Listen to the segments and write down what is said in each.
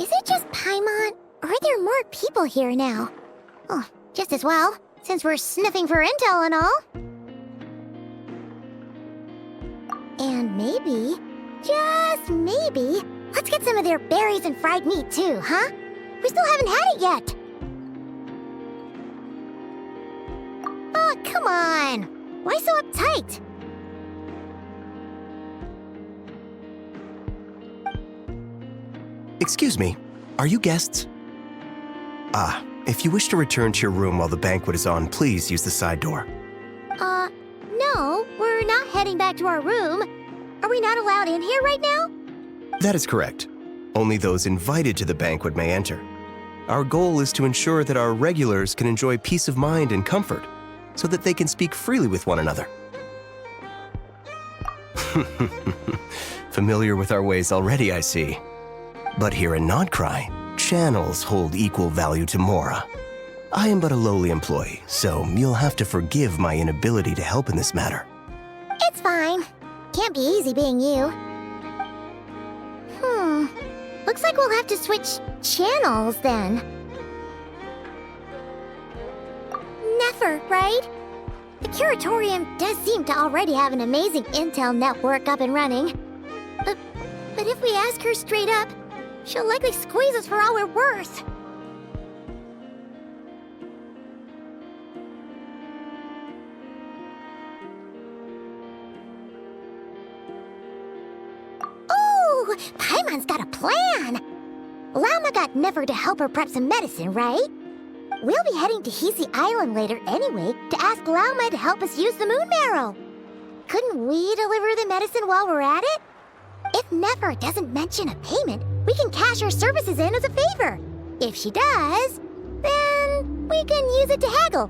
Is it just Paimon, or are there more people here now? Oh, just as well, since we're sniffing for intel and all. And maybe, just maybe, let's get some of their berries and fried meat too, huh? We still haven't had it yet. Oh, come on! Why so uptight? Excuse me, are you guests? If you wish to return to your room while the banquet is on, please use the side door. No, we're not heading back to our room. Are we not allowed in here right now? That is correct. Only those invited to the banquet may enter. Our goal is to ensure that our regulars can enjoy peace of mind and comfort, so that they can speak freely with one another. Familiar with our ways already, I see. But here in Nodcry, channels hold equal value to Mora. I am but a lowly employee, so you'll have to forgive my inability to help in this matter. It's fine. Can't be easy being you. Looks like we'll have to switch channels then. Never, right? The Curatorium does seem to already have an amazing intel network up and running. But if we ask her straight up, she'll likely squeeze us for all we're worth. Ooh, Paimon's got a plan! Llama got Never to help her prep some medicine, right? We'll be heading to Hisi Island later anyway to ask Llama to help us use the moon marrow. Couldn't we deliver the medicine while we're at it? If Never doesn't mention a payment, we can cash our services in as a favor. If she does, then we can use it to haggle.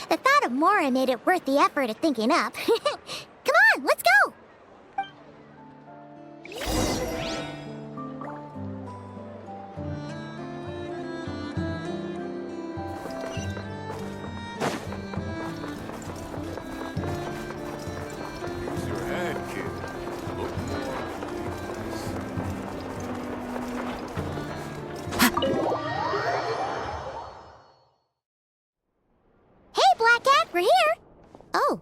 The thought of Mora made it worth the effort of thinking up. Come on, let's go! We're here! Oh,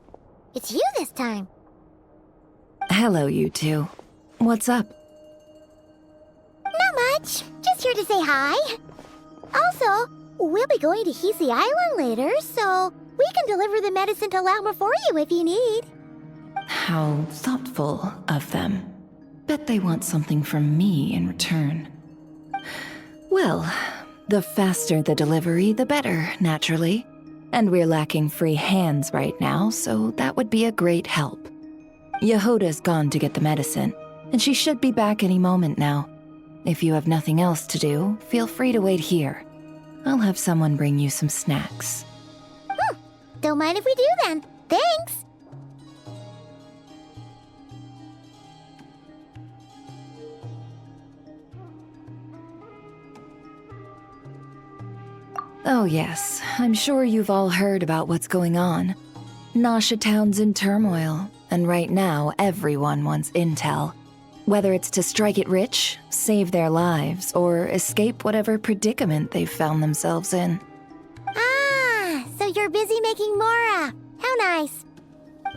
it's you this time. Hello, you two. What's up? Not much. Just here to say hi. Also, we'll be going to Hisi Island later, so we can deliver the medicine to Llama for you if you need. How thoughtful of them. Bet they want something from me in return. Well, the faster the delivery, the better, naturally. And we're lacking free hands right now, so that would be a great help. Yehoda's gone to get the medicine, and she should be back any moment now. If you have nothing else to do, feel free to wait here. I'll have someone bring you some snacks. Don't mind if we do then. Thanks! Oh yes, I'm sure you've all heard about what's going on. Nasha Town's in turmoil, and right now everyone wants intel. Whether it's to strike it rich, save their lives, or escape whatever predicament they've found themselves in. Ah, so you're busy making Mora. How nice.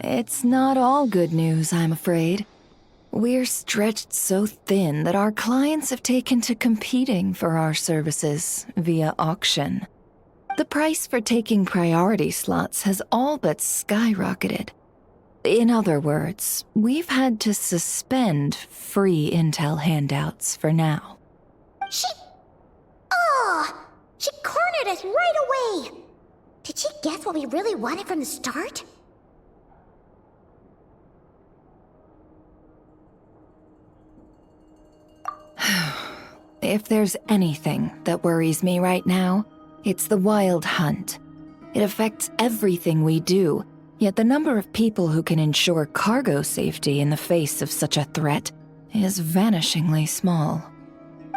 It's not all good news, I'm afraid. We're stretched so thin that our clients have taken to competing for our services via auction. The price for taking priority slots has all but skyrocketed. In other words, we've had to suspend free intel handouts for now. She cornered us right away! Did she guess what we really wanted from the start? If there's anything that worries me right now, it's the Wild Hunt. It affects everything we do, yet the number of people who can ensure cargo safety in the face of such a threat is vanishingly small.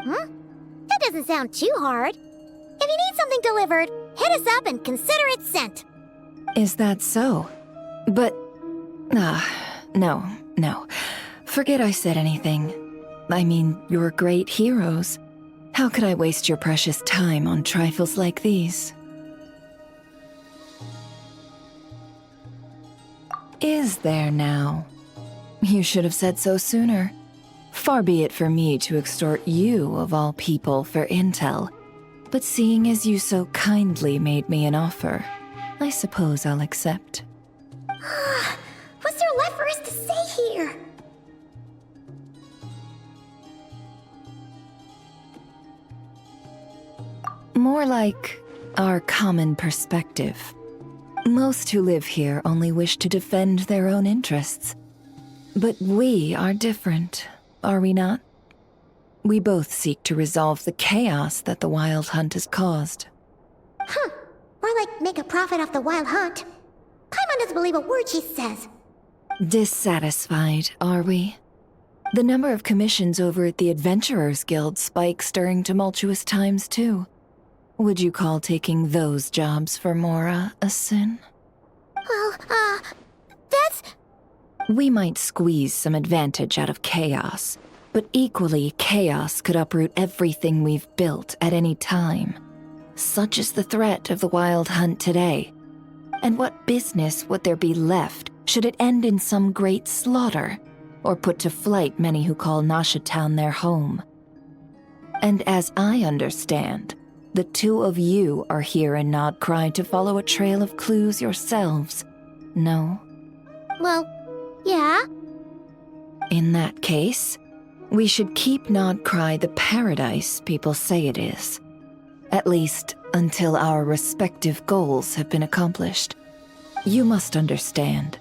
That doesn't sound too hard. If you need something delivered, hit us up and consider it sent. Is that so? But No. Forget I said anything. I mean, you're great heroes. How could I waste your precious time on trifles like these? Is there now? You should have said so sooner. Far be it for me to extort you, of all people, for intel. But seeing as you so kindly made me an offer, I suppose I'll accept. What's there left for us to say here? More like our common perspective. Most who live here only wish to defend their own interests. But we are different, are we not? We both seek to resolve the chaos that the Wild Hunt has caused. Or like make a profit off the Wild Hunt. Paimon doesn't believe a word she says. Dissatisfied, are we? The number of commissions over at the Adventurers Guild spikes during tumultuous times, too. Would you call taking those jobs for Mora a sin? Well, that's... We might squeeze some advantage out of chaos, but equally, chaos could uproot everything we've built at any time. Such is the threat of the Wild Hunt today. And what business would there be left should it end in some great slaughter, or put to flight many who call Nasha Town their home? And as I understand, the two of you are here in Nodcry to follow a trail of clues yourselves, no? Well, yeah. In that case, we should keep Nodcry the paradise people say it is. At least, until our respective goals have been accomplished. You must understand,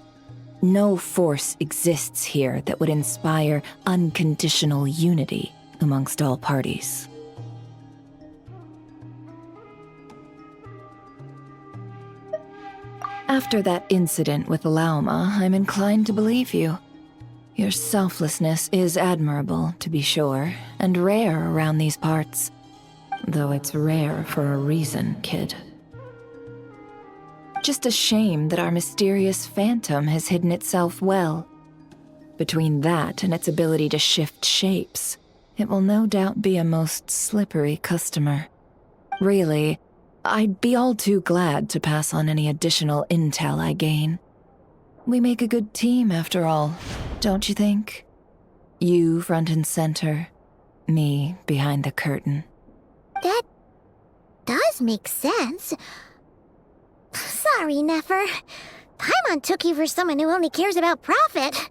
no force exists here that would inspire unconditional unity amongst all parties. After that incident with Lauma, I'm inclined to believe you. Your selflessness is admirable, to be sure, and rare around these parts. Though it's rare for a reason, kid. Just a shame that our mysterious phantom has hidden itself well. Between that and its ability to shift shapes, it will no doubt be a most slippery customer. Really, I'd be all too glad to pass on any additional intel I gain. We make a good team, after all, don't you think? You front and center, me behind the curtain. That does make sense. Sorry, Nefer. Paimon took you for someone who only cares about profit.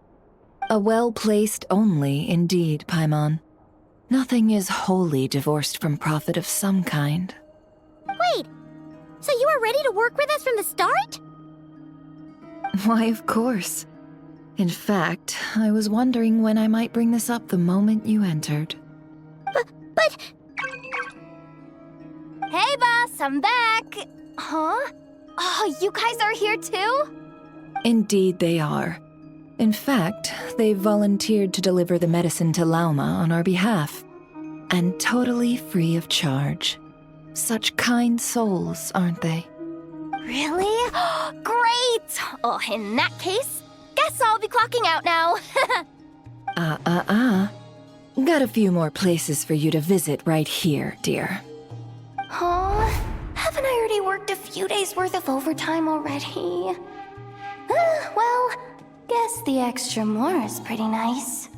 A well-placed only, indeed, Paimon. Nothing is wholly divorced from profit of some kind. Wait, so you were ready to work with us from the start? Why, of course. In fact, I was wondering when I might bring this up the moment you entered. But... Hey, boss, I'm back! Huh? Oh, you guys are here too? Indeed they are. In fact, they've volunteered to deliver the medicine to Lauma on our behalf. And totally free of charge. Such kind souls, aren't they? Really? Great! Oh, in that case, guess I'll be clocking out now. Got a few more places for you to visit right here, dear. Huh? Haven't I already worked a few days worth of overtime already? Well, guess the extra more is pretty nice.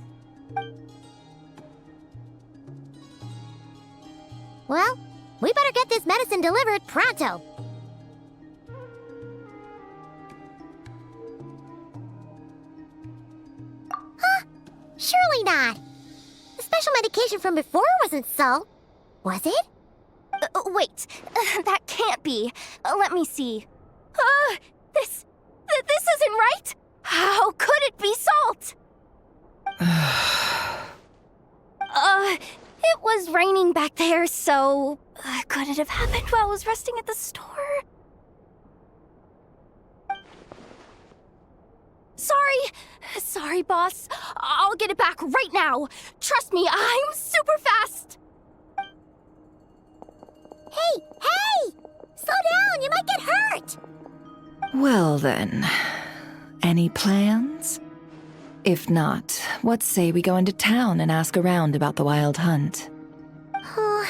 Well, we better get this medicine delivered pronto. Huh? Surely not. The special medication from before wasn't salt, was it? Wait, that can't be. Let me see. This isn't right! How could it be salt? It was raining back there, so... could it have happened while I was resting at the store? Sorry, boss. I'll get it back right now. Trust me, I'm super fast. Hey! Slow down, you might get hurt! Well then, any plans? If not, what say we go into town and ask around about the wild hunt? Oh,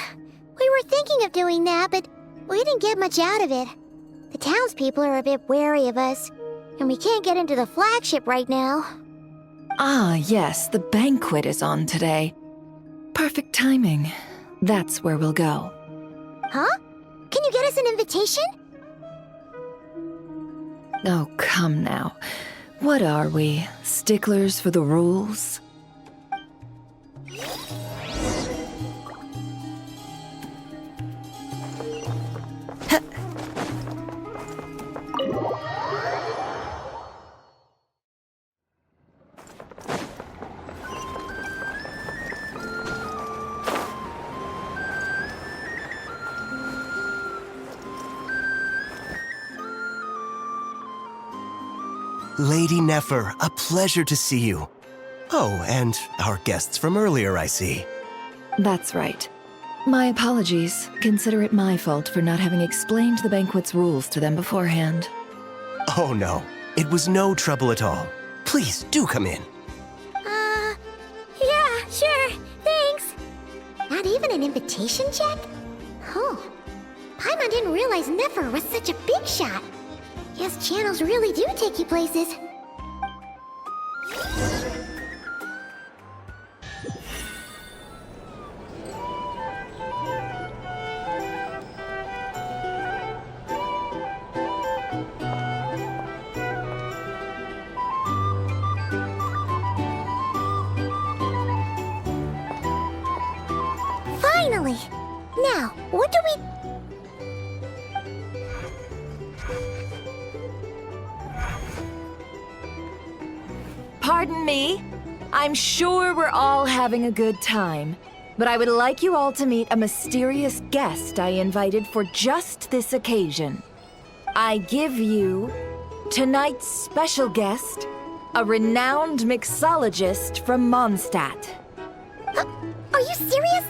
we were thinking of doing that, but we didn't get much out of it. The townspeople are a bit wary of us, and we can't get into the flagship right now. Ah, yes, the banquet is on today. Perfect timing. That's where we'll go. Huh? Can you get us an invitation? Oh, come now. What are we, sticklers for the rules? Lady Nefer, a pleasure to see you. Oh, and our guests from earlier, I see. That's right. My apologies. Consider it my fault for not having explained the banquet's rules to them beforehand. Oh no, it was no trouble at all. Please, do come in. Yeah, sure, thanks. Not even an invitation check? Oh, Paimon didn't realize Nefer was such a big shot. Guess channels really do take you places. Finally! Now, what do we... Pardon me. I'm sure we're all having a good time, but I would like you all to meet a mysterious guest I invited for just this occasion. I give you tonight's special guest, a renowned mixologist from Mondstadt. Are you serious?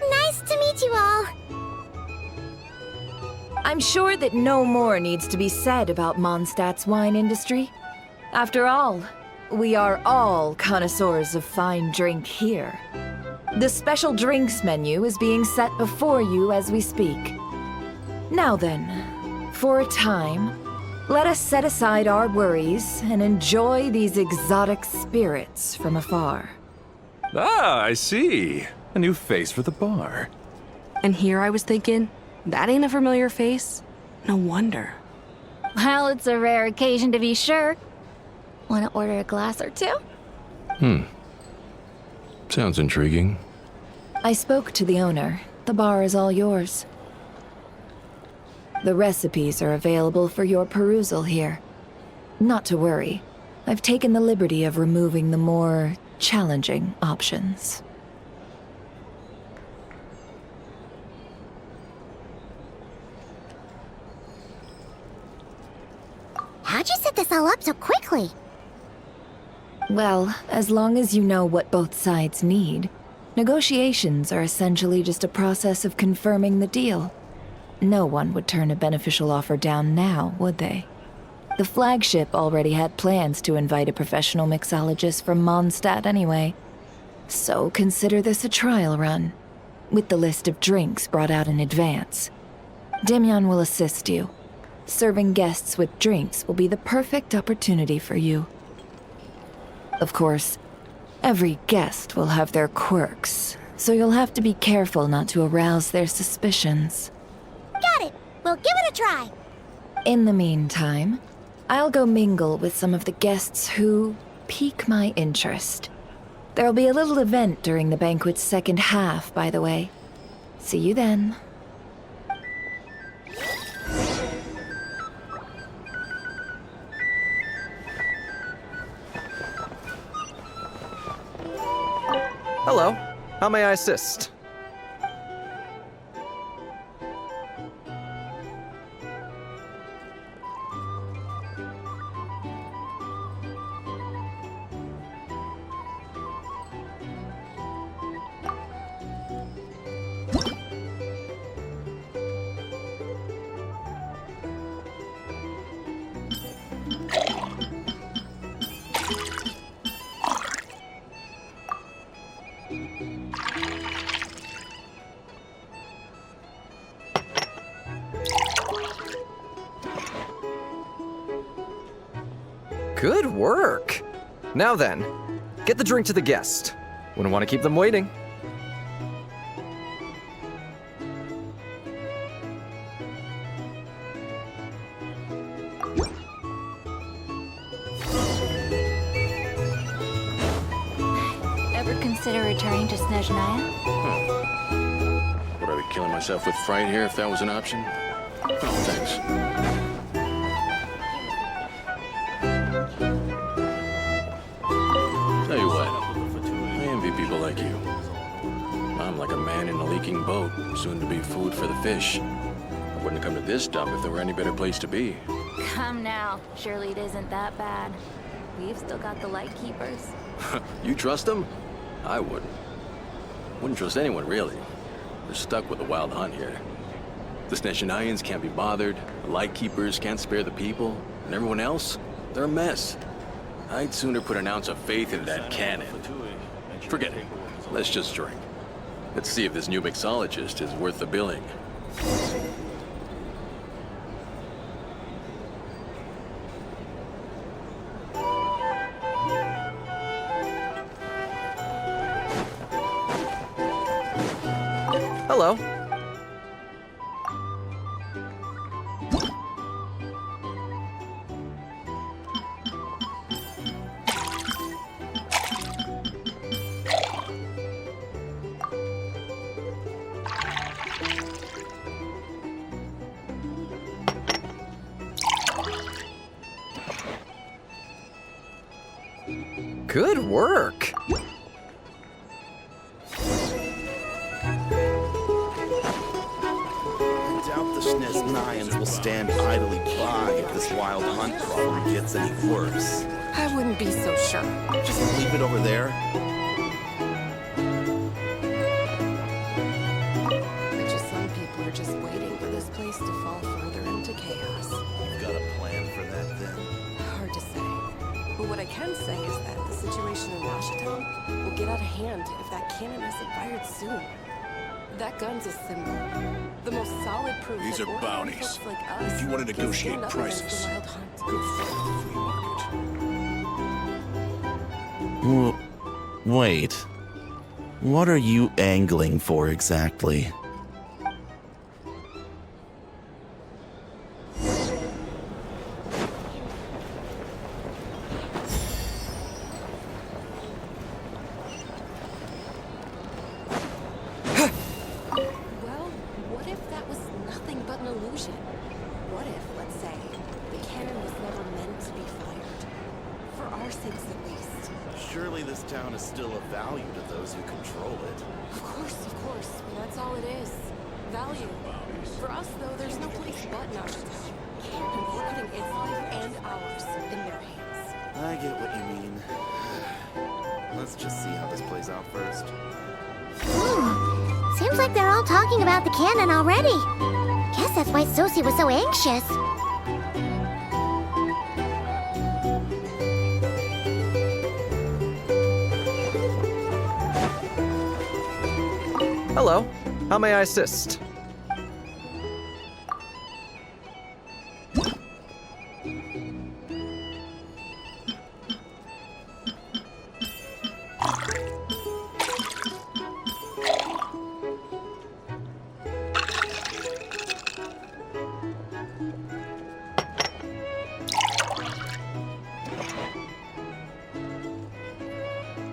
Nice to meet you all. I'm sure that no more needs to be said about Mondstadt's wine industry. After all, we are all connoisseurs of fine drink here. The special drinks menu is being set before you as we speak. Now then, for a time, let us set aside our worries and enjoy these exotic spirits from afar. Ah, I see. A new face for the bar. And here I was thinking, that ain't a familiar face. No wonder. Well, it's a rare occasion to be sure. Want to order a glass or two? Sounds intriguing. I spoke to the owner. The bar is all yours. The recipes are available for your perusal here. Not to worry. I've taken the liberty of removing the more challenging options. How'd you set this all up so quickly? Well, as long as you know what both sides need, negotiations are essentially just a process of confirming the deal. No one would turn a beneficial offer down now, would they? The flagship already had plans to invite a professional mixologist from Mondstadt anyway. So consider this a trial run, with the list of drinks brought out in advance. Demyon will assist you. Serving guests with drinks will be the perfect opportunity for you. Of course, every guest will have their quirks, so you'll have to be careful not to arouse their suspicions. Got it! We'll give it a try! In the meantime, I'll go mingle with some of the guests who pique my interest. There'll be a little event during the banquet's second half, by the way. See you then. Hello. How may I assist? Good work! Now then, get the drink to the guest. Wouldn't want to keep them waiting. Ever consider returning to Snezhnaya? Would I be killing myself with fright here if that was an option? Oh, thanks. Tell you what, I envy people like you. I'm like a man in a leaking boat, soon to be food for the fish. I wouldn't come to this dump if there were any better place to be. Come now. Surely it isn't that bad. We've still got the Lightkeepers. You trust them? I wouldn't. Wouldn't trust anyone, really. We're stuck with the wild hunt here. The Snezhnayans can't be bothered, the Lightkeepers can't spare the people, and everyone else, they're a mess. I'd sooner put an ounce of faith in that cannon. Forget it. Let's just drink. Let's see if this new mixologist is worth the billing. Hello. Good work. The Snezhnayans will stand idly by if this wild hunt problem gets any worse. I wouldn't be so sure. Just leave it over there. But just some people are just waiting for this place to fall further into chaos. You've got a plan for that then? Hard to say. But what I can say is that the situation in Washington will get out of hand if that cannon isn't fired soon. That gun's a symbol. The most solid proof These that are ordinary bounties. folks like us If you want to can negotiate stand up against prices, the wild hunt. good for the free market. Wait. What are you angling for exactly? Well, what if that was nothing but an illusion? What if, let's say, the cannon was never meant to be fired? For our sakes at least. Surely this town is still of value to those who control it. Of course, but that's all it is. Value. For us, though, there's no place but in our town. And we're putting its life and ours in their hands. I get what you mean. Let's just see how this plays out first. Seems like they're all talking about the cannon already. Guess that's why Sosie was so anxious. Hello. How may I assist?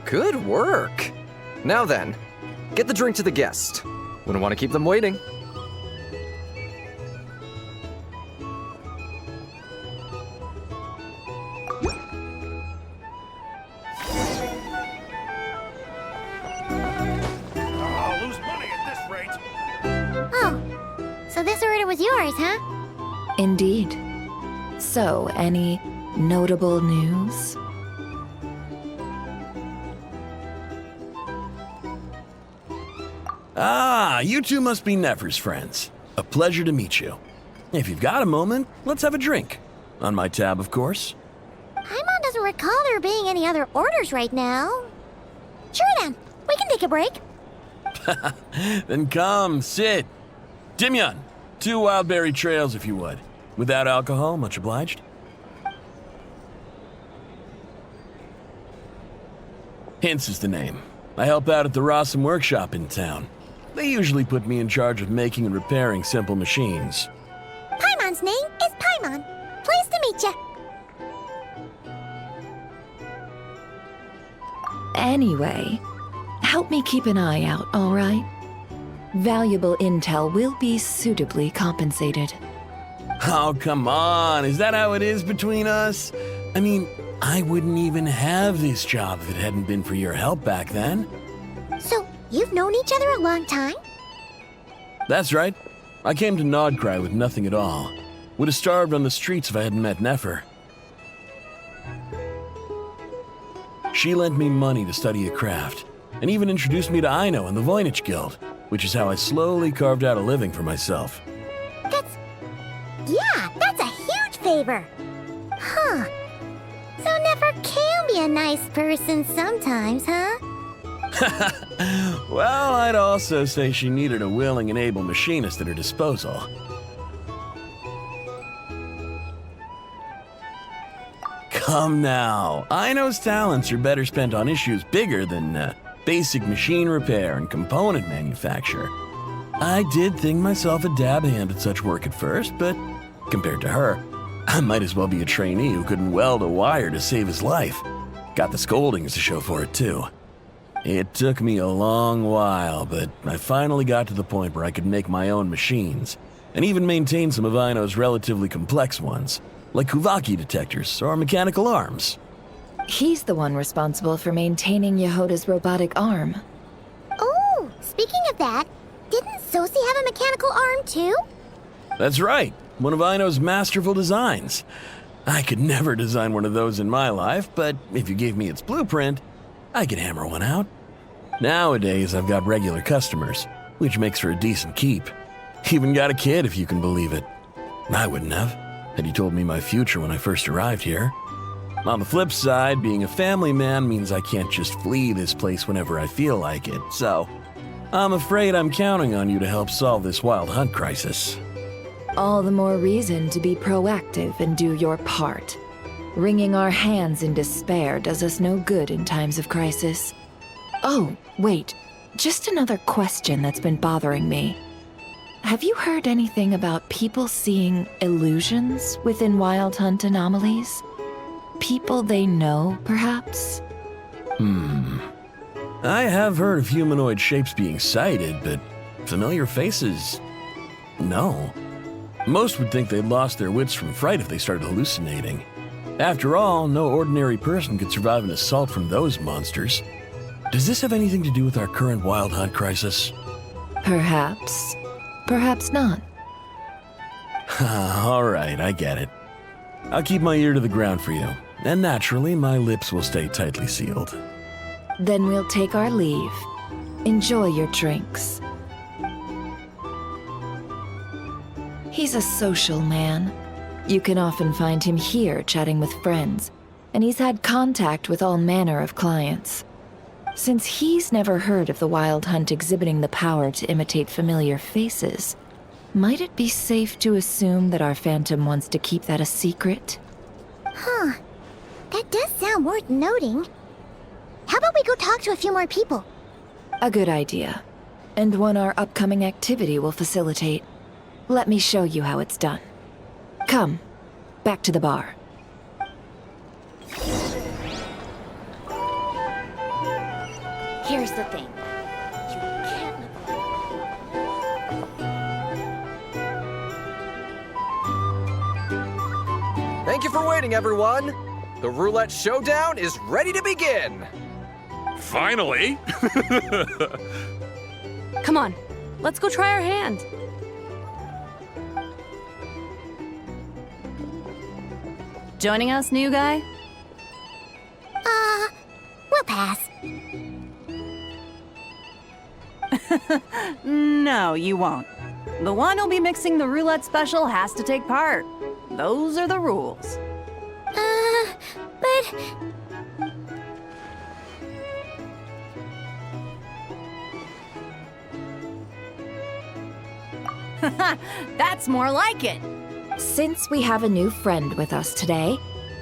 Good work. Now then, get the drink to the guest. Wouldn't want to keep them waiting. I'll lose money at this rate. Oh, so this order was yours, huh? Indeed. So, any notable news? Ah, you two must be Nefer's friends. A pleasure to meet you. If you've got a moment, let's have a drink. On my tab, of course. Paimon doesn't recall there being any other orders right now. Sure then, We can take a break. Then come, sit. Dimyon, 2 wild berry trails if you would. Without alcohol, much obliged. Hints is the name. I help out at the Rossum workshop in town. They usually put me in charge of making and repairing simple machines. Paimon's name is Paimon. Pleased to meet you. Anyway, help me keep an eye out, all right? Valuable intel will be suitably compensated. Oh, come on. Is that how it is between us? I mean, I wouldn't even have this job if it hadn't been for your help back then. So, you've known each other a long time? That's right. I came to Nodcry with nothing at all. Would have starved on the streets if I hadn't met Nefer. She lent me money to study a craft, and even introduced me to Aino and the Voynich Guild, which is how I slowly carved out a living for myself. That's a huge favor. Huh. So Nefer can be a nice person sometimes, huh? Well, I'd also say she needed a willing and able machinist at her disposal. Come now. Aino's talents are better spent on issues bigger than basic machine repair and component manufacture. I did think myself a dab hand at such work at first, but compared to her, I might as well be a trainee who couldn't weld a wire to save his life. Got the scoldings to show for it, too. It took me a long while, but I finally got to the point where I could make my own machines, and even maintain some of Aino's relatively complex ones, like Kuvaki detectors or mechanical arms. He's the one responsible for maintaining Yehoda's robotic arm. Oh, speaking of that, didn't Sosi have a mechanical arm too? That's right, one of Aino's masterful designs. I could never design one of those in my life, but if you gave me its blueprint, I could hammer one out. Nowadays, I've got regular customers, which makes for a decent keep. Even got a kid, if you can believe it. I wouldn't have, had you told me my future when I first arrived here. On the flip side, being a family man means I can't just flee this place whenever I feel like it, so I'm afraid I'm counting on you to help solve this wild hunt crisis. All the more reason to be proactive and do your part. Wringing our hands in despair does us no good in times of crisis. Oh, wait. Just another question that's been bothering me. Have you heard anything about people seeing illusions within Wild Hunt anomalies? People they know, perhaps? I have heard of humanoid shapes being sighted, but familiar faces? No. Most would think they'd lost their wits from fright if they started hallucinating. After all, no ordinary person could survive an assault from those monsters. Does this have anything to do with our current Wild Hunt crisis? Perhaps. Perhaps not. All right, I get it. I'll keep my ear to the ground for you, and naturally, my lips will stay tightly sealed. Then we'll take our leave. Enjoy your drinks. He's a social man. You can often find him here chatting with friends, and he's had contact with all manner of clients. Since he's never heard of the Wild Hunt exhibiting the power to imitate familiar faces, might it be safe to assume that our Phantom wants to keep that a secret? Huh. That does sound worth noting. How about we go talk to a few more people? A good idea, and one our upcoming activity will facilitate. Let me show you how it's done. Come, back to the bar. Here's the thing. You can't Thank you for waiting, everyone. The roulette showdown is ready to begin. Finally! Come on, let's go try our hand. Joining us, new guy? We'll pass. No, you won't. The one who'll be mixing the roulette special has to take part. Those are the rules. But... That's more like it. Since we have a new friend with us today,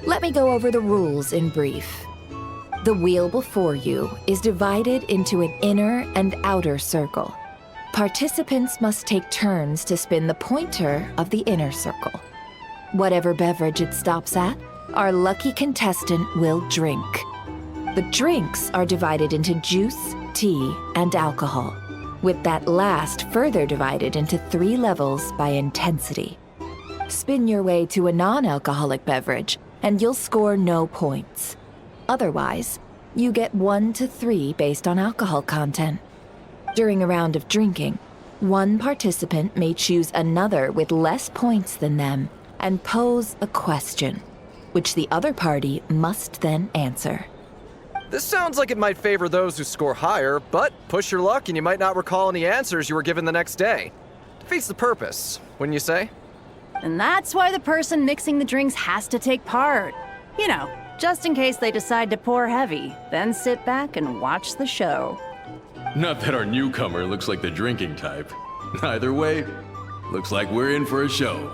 let me go over the rules in brief. The wheel before you is divided into an inner and outer circle. Participants must take turns to spin the pointer of the inner circle. Whatever beverage it stops at, our lucky contestant will drink. The drinks are divided into juice, tea, and alcohol, with that last further divided into 3 levels by intensity. Spin your way to a non-alcoholic beverage, and you'll score no points. Otherwise, you get 1 to 3 based on alcohol content. During a round of drinking, one participant may choose another with less points than them and pose a question, which the other party must then answer. This sounds like it might favor those who score higher, but push your luck and you might not recall any answers you were given the next day. Defeats the purpose, wouldn't you say? And that's why the person mixing the drinks has to take part. You know, just in case they decide to pour heavy, then sit back and watch the show. Not that our newcomer looks like the drinking type. Either way, looks like we're in for a show.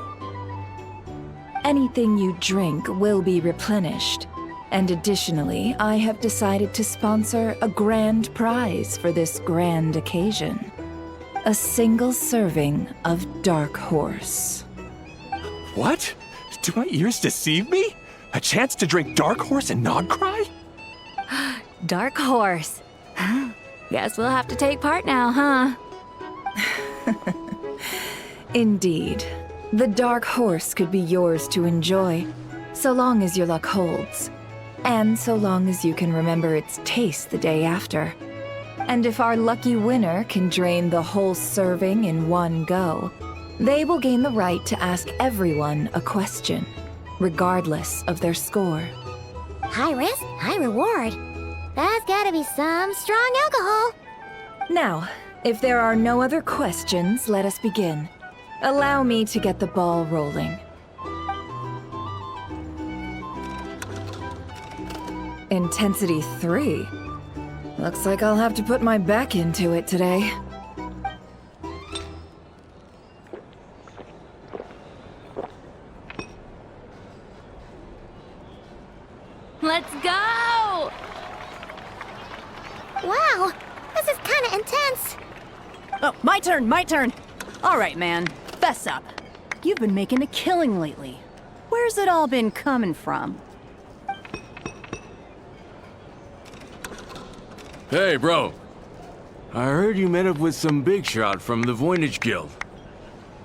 Anything you drink will be replenished. And additionally, I have decided to sponsor a grand prize for this grand occasion. A single serving of Dark Horse. What? Do my ears deceive me? A chance to drink Dark Horse and not cry? Dark Horse. Guess we'll have to take part now, huh? Indeed. The Dark Horse could be yours to enjoy, so long as your luck holds. And so long as you can remember its taste the day after. And if our lucky winner can drain the whole serving in one go, they will gain the right to ask everyone a question, regardless of their score. High risk, high reward. That's gotta be some strong alcohol. Now, if there are no other questions, let us begin. Allow me to get the ball rolling. Intensity 3. Looks like I'll have to put my back into it today. Let's go! Wow, this is kinda intense. Oh, my turn. All right, man, fess up. You've been making a killing lately. Where's it all been coming from? Hey, bro. I heard you met up with some big shot from the Voynich Guild.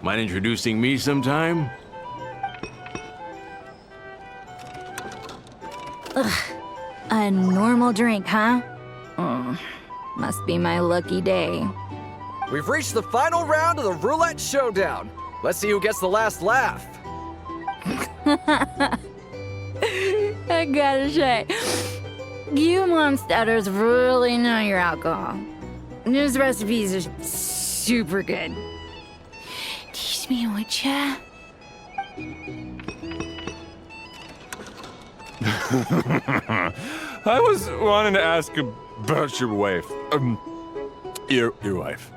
Mind introducing me sometime? A normal drink, huh? Must be my lucky day. We've reached the final round of the roulette showdown. Let's see who gets the last laugh. I gotta say, you monsters really know your alcohol. These recipes are super good. Teach me, would ya? I was wanting to ask about your wife. Your wife.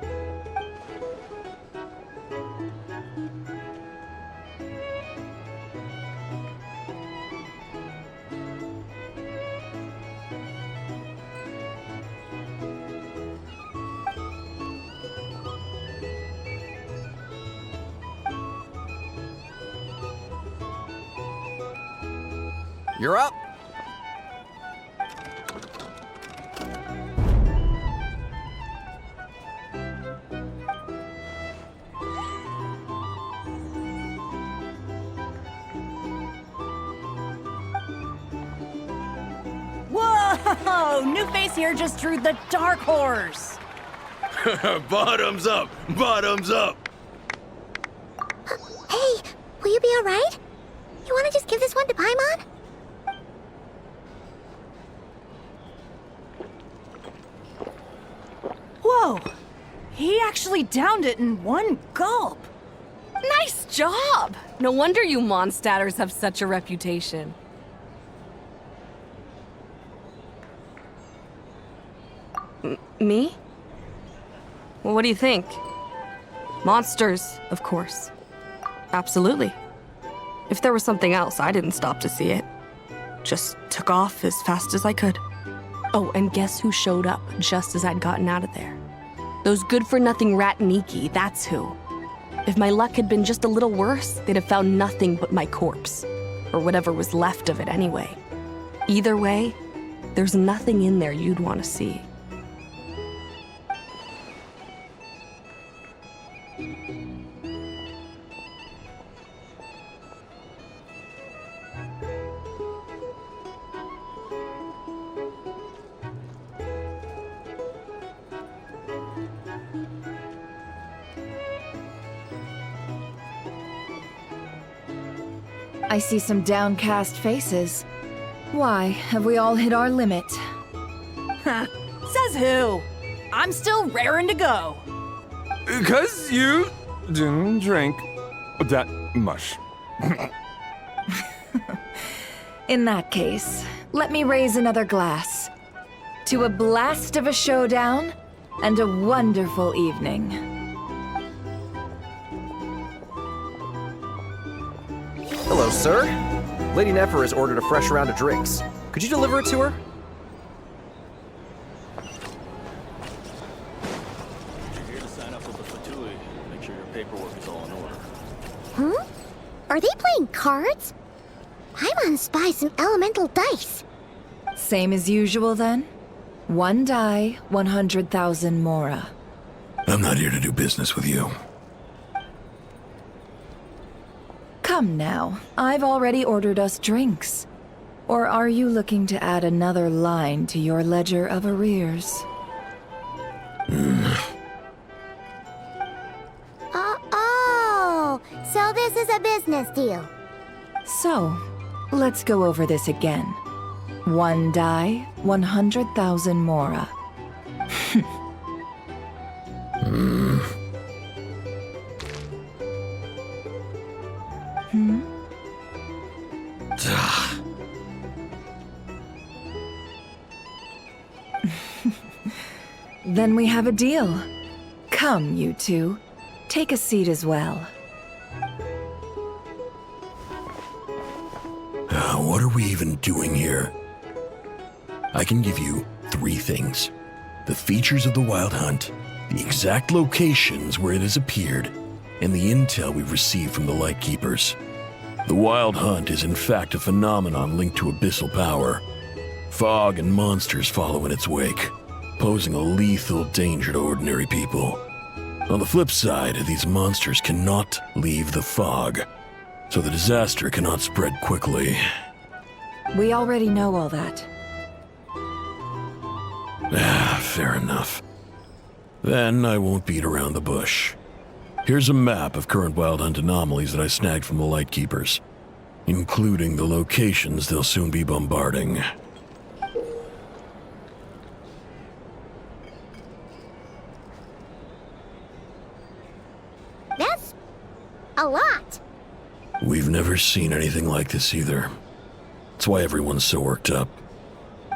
You're up. Whoa! New face here just drew the Dark Horse. Bottoms up! Bottoms up! Hey, will you be alright? You wanna just give this one to Paimon? Whoa! He actually downed it in one gulp. Nice job! No wonder you Mondstadters have such a reputation. Me? Well, what do you think? Monsters, of course. Absolutely. If there was something else, I didn't stop to see it. Just took off as fast as I could. Oh, and guess who showed up just as I'd gotten out of there? Those good-for-nothing rat Niki, that's who. If my luck had been just a little worse, they'd have found nothing but my corpse. Or whatever was left of it anyway. Either way, there's nothing in there you'd want to see. I see some downcast faces. Why, have we all hit our limit? Says who? I'm still raring to go. 'Cause you didn't drink that much. In that case, let me raise another glass. To a blast of a showdown and a wonderful evening. Hello, sir. Lady Nefer has ordered a fresh round of drinks. Could you deliver it to her? You're here to sign up with the Fatui. Make sure your paperwork is all in order. Huh? Are they playing cards? I want to spy some elemental dice. Same as usual then? 1 die, 100,000 mora. I'm not here to do business with you. Come now, I've already ordered us drinks. Or are you looking to add another line to your ledger of arrears? Oh, so this is a business deal. So, let's go over this again. 1 die, 100,000 mora. Then we have a deal. Come, you two. Take a seat as well. What are we even doing here? I can give you 3 things. The features of the Wild Hunt, the exact locations where it has appeared, and the intel we've received from the Lightkeepers. The Wild Hunt is in fact a phenomenon linked to abyssal power. Fog and monsters follow in its wake, posing a lethal danger to ordinary people. On the flip side, these monsters cannot leave the fog, so the disaster cannot spread quickly. We already know all that. Fair enough. Then I won't beat around the bush. Here's a map of current Wild Hunt anomalies that I snagged from the Lightkeepers, including the locations they'll soon be bombarding. That's a lot. We've never seen anything like this either. That's why everyone's so worked up.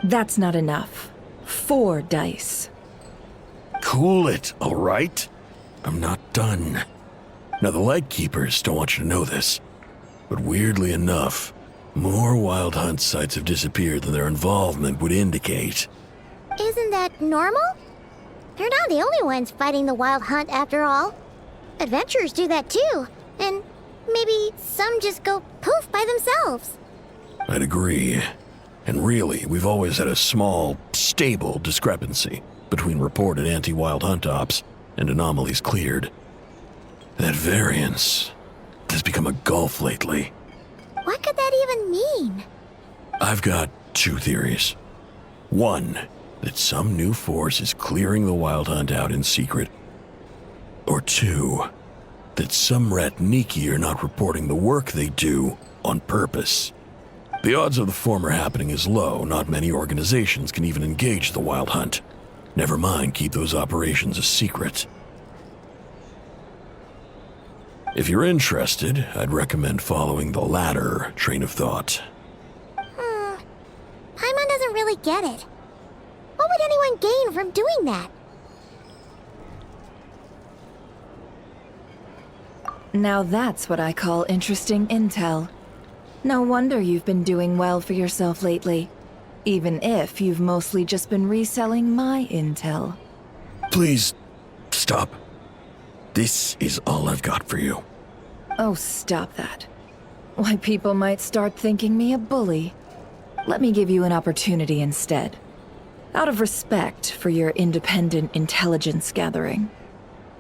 That's not enough. 4 dice. Cool it, all right? I'm not done. Now, the Lightkeepers don't want you to know this, but weirdly enough, more Wild Hunt sites have disappeared than their involvement would indicate. Isn't that normal? They're not the only ones fighting the Wild Hunt after all. Adventurers do that too, and maybe some just go poof by themselves. I'd agree. And really, we've always had a small, stable discrepancy between reported anti-Wild Hunt ops and anomalies cleared. That variance has become a gulf lately. What could that even mean? I've got 2 theories. 1, that some new force is clearing the Wild Hunt out in secret. Or 2, that some rat Niki are not reporting the work they do on purpose. The odds of the former happening is low. Not many organizations can even engage the Wild Hunt. Never mind keep those operations a secret. If you're interested, I'd recommend following the latter train of thought. Paimon doesn't really get it. What would anyone gain from doing that? Now that's what I call interesting intel. No wonder you've been doing well for yourself lately. Even if you've mostly just been reselling my intel. Please, stop. This is all I've got for you. Oh, stop that. Why, people might start thinking me a bully. Let me give you an opportunity instead. Out of respect for your independent intelligence gathering.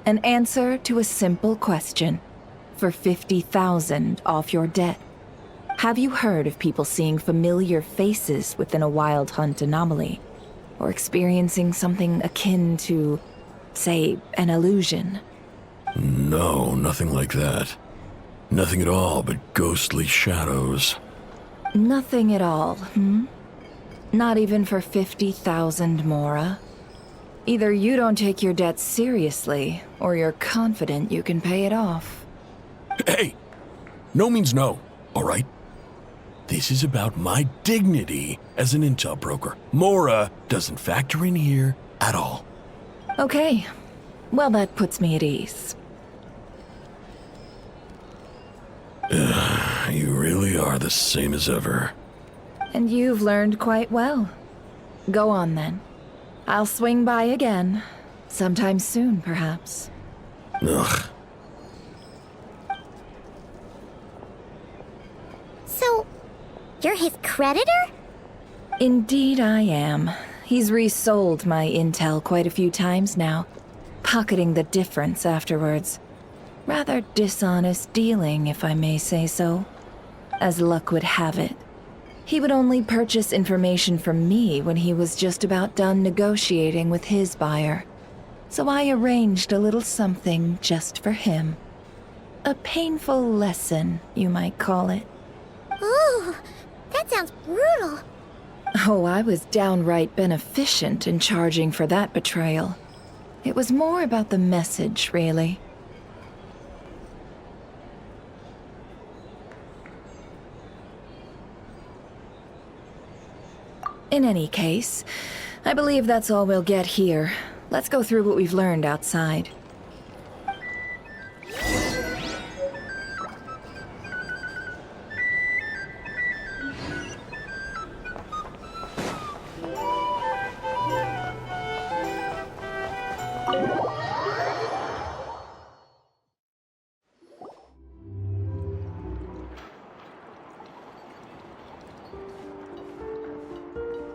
An answer to a simple question. For 50,000 off your debt. Have you heard of people seeing familiar faces within a wild hunt anomaly? Or experiencing something akin to, say, an illusion? No, nothing like that. Nothing at all but ghostly shadows. Nothing at all, hmm? Not even for 50,000 Mora? Either you don't take your debt seriously, or you're confident you can pay it off. Hey! No means no, all right? This is about my dignity as an intel broker. Mora doesn't factor in here at all. Okay. Well, that puts me at ease. You really are the same as ever. And you've learned quite well. Go on, then. I'll swing by again. Sometime soon, perhaps. Ugh. So, you're his creditor? Indeed I am. He's resold my intel quite a few times now, pocketing the difference afterwards. Rather dishonest dealing, if I may say so. As luck would have it, he would only purchase information from me when he was just about done negotiating with his buyer. So I arranged a little something just for him. A painful lesson, you might call it. Ooh, that sounds brutal. Oh, I was downright beneficent in charging for that betrayal. It was more about the message, really. In any case, I believe that's all we'll get here. Let's go through what we've learned outside.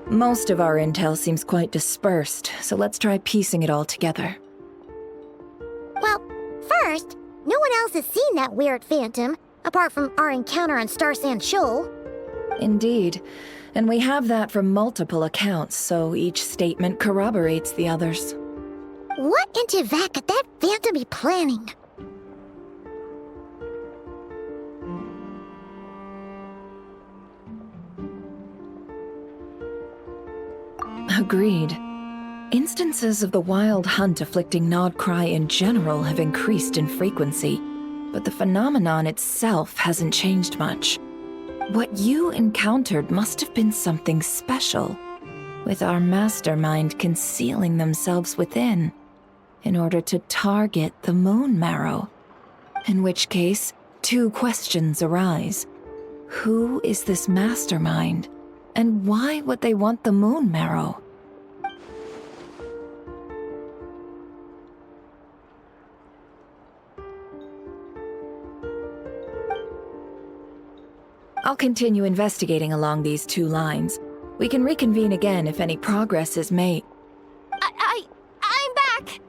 Most of our intel seems quite dispersed, so let's try piecing it all together. Well, first, no one else has seen that weird phantom, apart from our encounter on Star Sand Shoal. Indeed, and we have that from multiple accounts, so each statement corroborates the others. What in Teyvat could that phantom be planning? Agreed. Instances of the wild hunt afflicting Nodcry in general have increased in frequency, but the phenomenon itself hasn't changed much. What you encountered must have been something special, with our mastermind concealing themselves within, in order to target the Moon Marrow. In which case, two questions arise. Who is this mastermind, and why would they want the Moon Marrow? I'll continue investigating along these two lines. We can reconvene again if any progress is made. I'm back!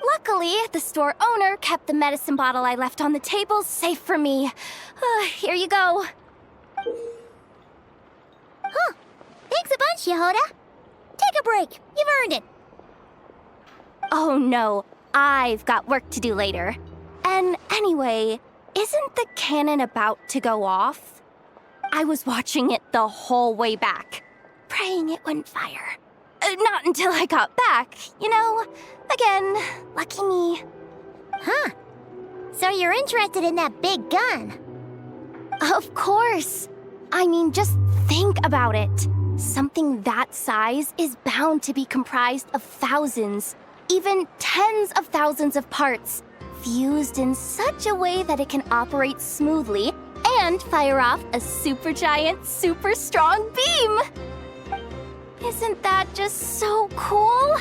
Luckily, the store owner kept the medicine bottle I left on the table safe for me. Here you go. Huh. Thanks a bunch, Yehoda. Take a break. You've earned it. Oh no, I've got work to do later. And anyway, isn't the cannon about to go off? I was watching it the whole way back, praying it wouldn't fire. Not until I got back, you know? Again, lucky me. Huh. So you're interested in that big gun? Of course. I mean, just think about it. Something that size is bound to be comprised of thousands, even tens of thousands of parts, fused in such a way that it can operate smoothly and fire off a supergiant, super strong beam! Isn't that just so cool?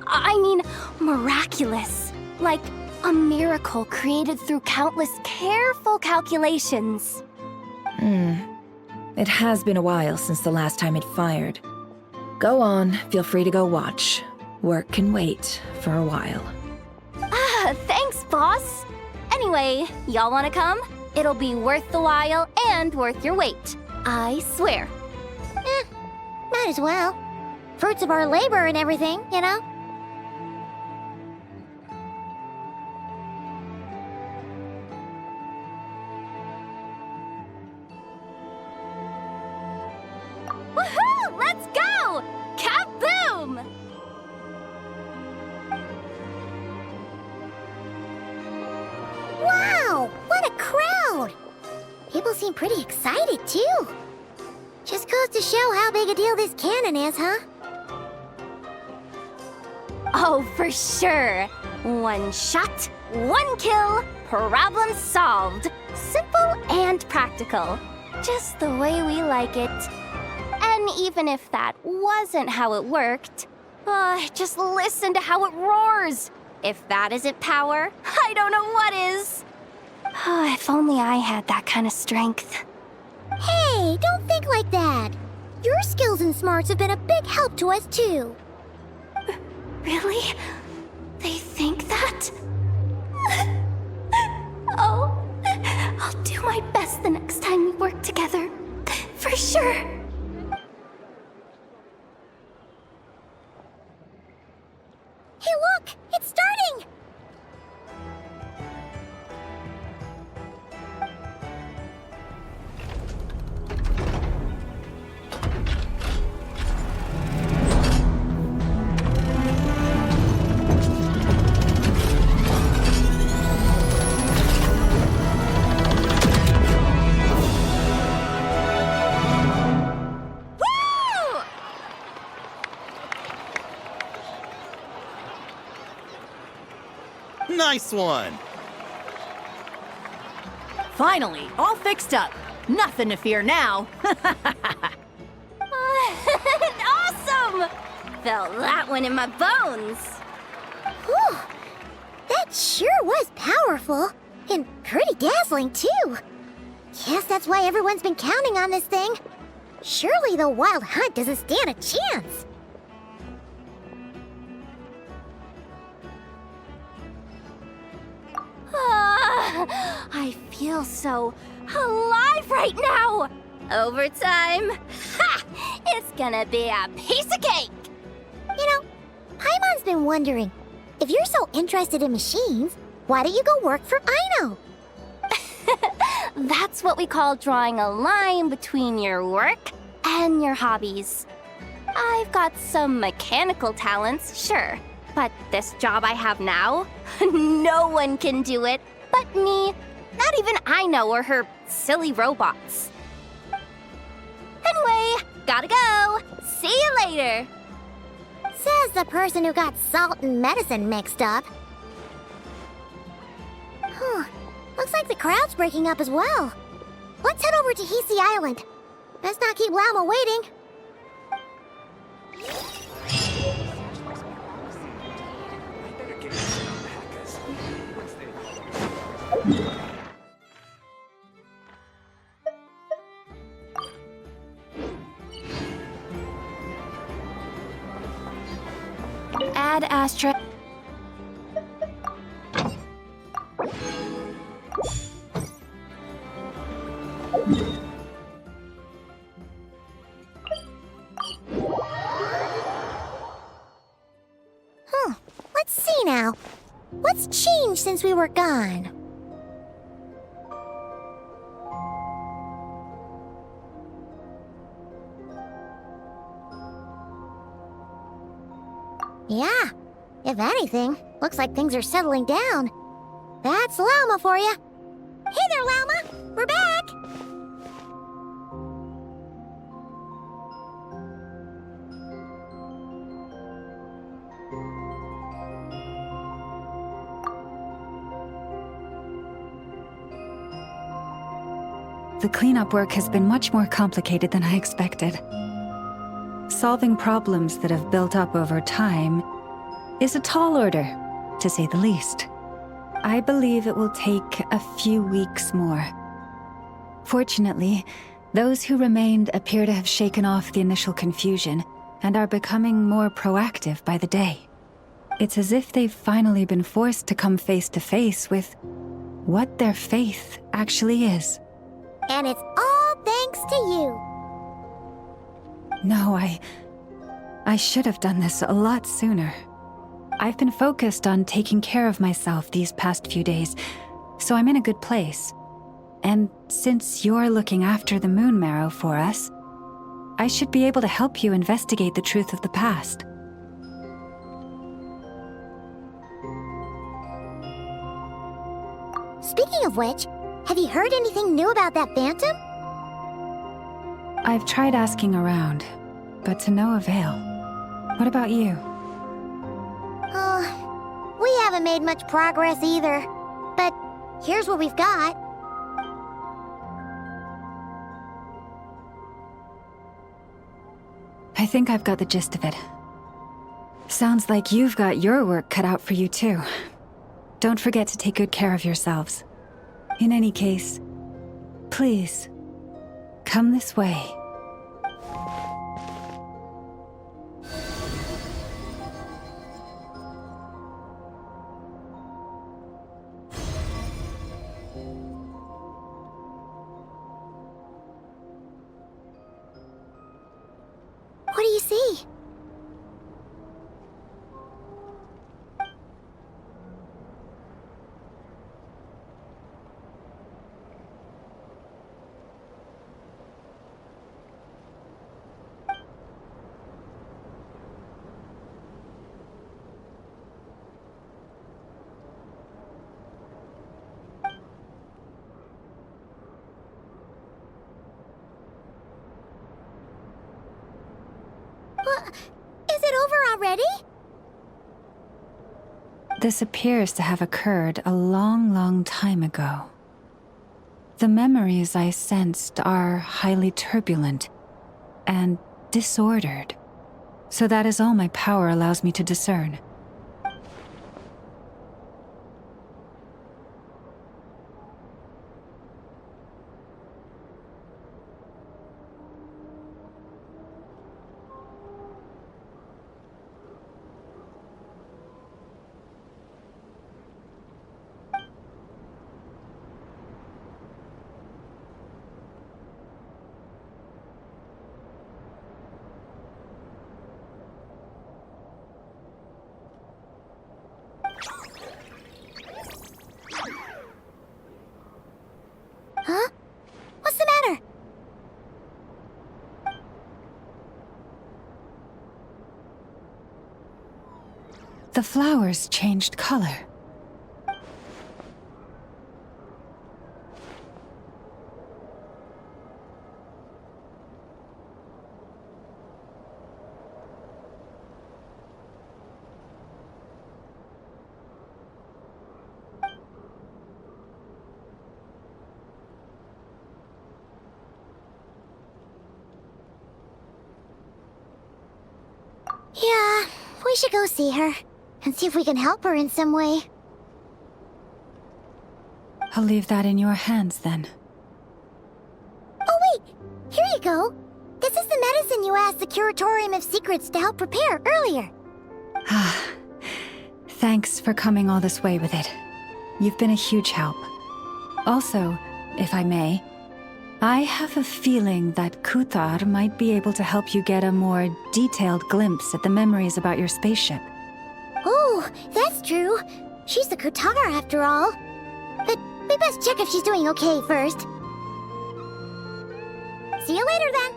I mean, miraculous. Like a miracle created through countless careful calculations. It has been a while since the last time it fired. Go on, feel free to go watch. Work can wait for a while. Thanks, boss. Anyway, y'all wanna come? It'll be worth the while and worth your wait. I swear. Might as well. Fruits of our labor and everything, you know? Woohoo! Let's go! Kaboom! Wow! What a crowd! People seem pretty excited, too. Just goes to show how big a deal this cannon is, huh? Oh, for sure. One shot, one kill, problem solved. Simple and practical. Just the way we like it. And even if that wasn't how it worked, just listen to how it roars. If that isn't power, I don't know what is. If only I had that kind of strength. Hey, don't think like that. Your skills and smarts have been a big help to us, too. Really? They think that? Oh, I'll do my best the next time we work together. For sure. Hey, look! It's starting! Woo! Nice one! Finally, all fixed up. Nothing to fear now. Awesome! Felt that one in my bones. Whew! That sure was powerful. And pretty dazzling, too. Guess that's why everyone's been counting on this thing. Surely the Wild Hunt doesn't stand a chance. I feel so alive right now! Overtime? Ha! It's gonna be a piece of cake! You know, Paimon's been wondering, if you're so interested in machines, why don't you go work for Aino? That's what we call drawing a line between your work and your hobbies. I've got some mechanical talents, sure, but this job I have now, no one can do it but me. Not even Aino or her silly robots. Anyway, gotta go. See you later. Says the person who got salt and medicine mixed up. Looks like the crowd's breaking up as well. Let's head over to Hisi Island. Let's not keep Lauma waiting. Add asterisk. Let's see now. What's changed since we were gone? Yeah, if anything, looks like things are settling down. That's Lauma for you. Hey there, Lauma! We're back! The cleanup work has been much more complicated than I expected. Solving problems that have built up over time is a tall order, to say the least. I believe it will take a few weeks more. Fortunately, those who remained appear to have shaken off the initial confusion and are becoming more proactive by the day. It's as if they've finally been forced to come face to face with what their faith actually is. And it's all thanks to you. No, I should have done this a lot sooner. I've been focused on taking care of myself these past few days, so I'm in a good place. And since you're looking after the Moon Marrow for us, I should be able to help you investigate the truth of the past. Speaking of which, have you heard anything new about that phantom? I've tried asking around, but to no avail. What about you? We haven't made much progress either. But here's what we've got. I think I've got the gist of it. Sounds like you've got your work cut out for you too. Don't forget to take good care of yourselves. In any case, please, come this way. What do you see? Is it over already? This appears to have occurred a long, long time ago. The memories I sensed are highly turbulent and disordered, so that is all my power allows me to discern. Huh? What's the matter? The flowers changed color. Yeah, we should go see her and see if we can help her in some way. I'll leave that in your hands then. Oh wait, here you go. This is the medicine you asked the Curatorium of Secrets to help prepare earlier. Ah, thanks for coming all this way with it. You've been a huge help. Also, if I may, I have a feeling that Kuthar might be able to help you get a more detailed glimpse at the memories about your spaceship. Oh, that's true. She's the Kutara after all. But we best check if she's doing okay first. See you later then.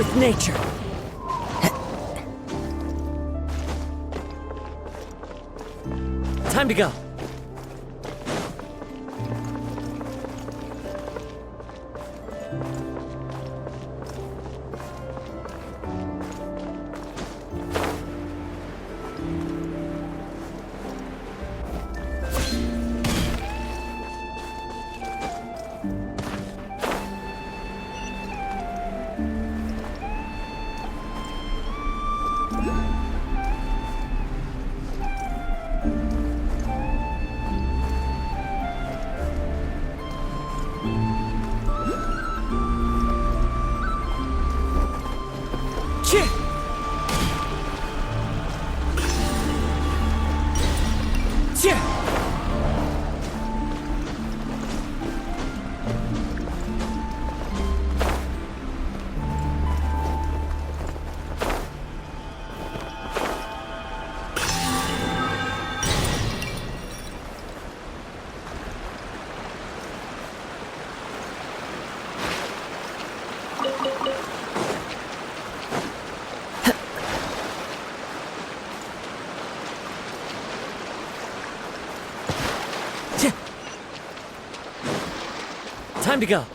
with nature. Time to go. Time to go.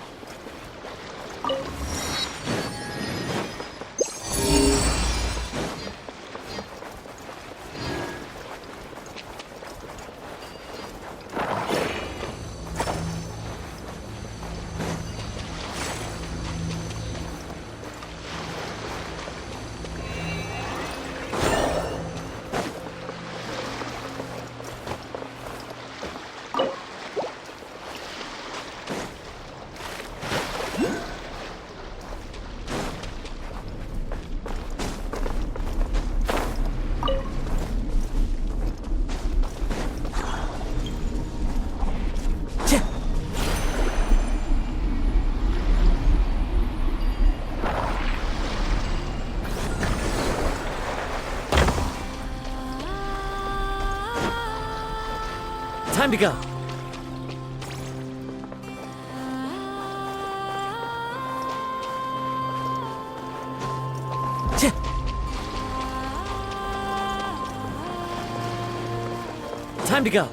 Time to go. Time to go.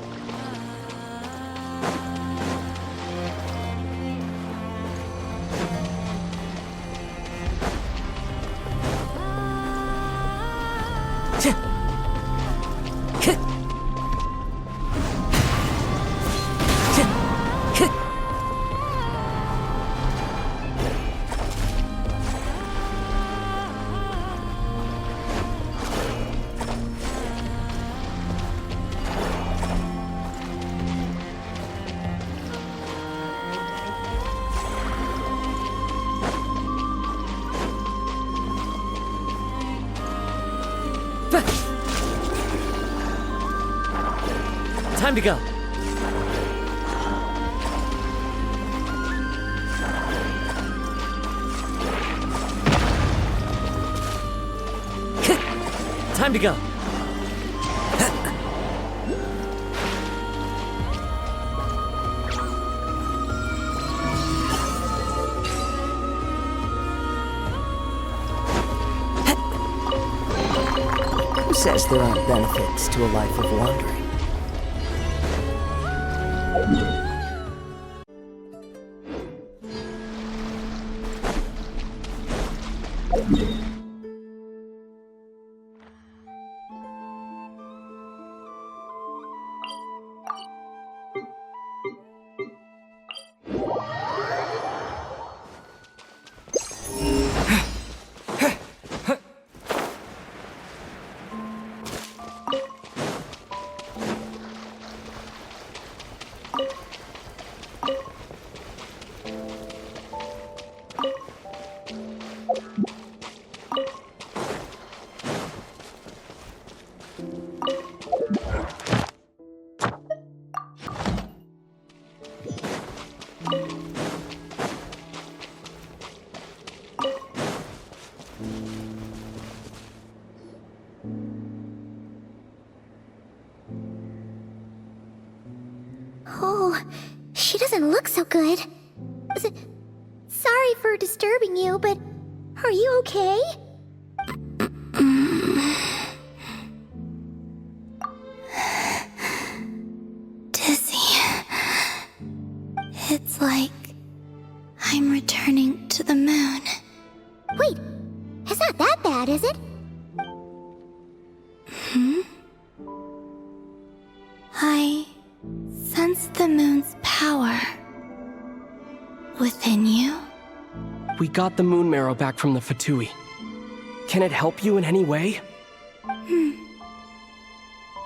Time to go. Time to go. Who says there aren't benefits to a life of wandering? Oh, she doesn't look so good. Sorry for disturbing you, but Are you okay? Dizzy. It's like I'm returning to the moon. Wait, it's not that bad, is it? I sense the moon's power within you. We got the moon marrow back from the Fatui. Can it help you in any way?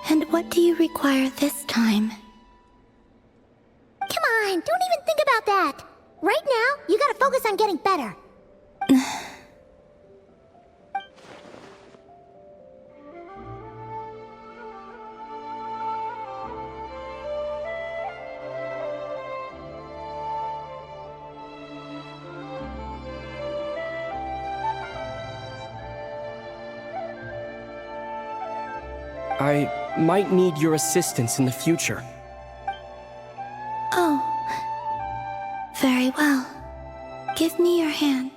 And what do you require this time? Come on, don't even think about that. Right now, you gotta focus on getting better. I might need your assistance in the future. Oh. Very well. Give me your hand.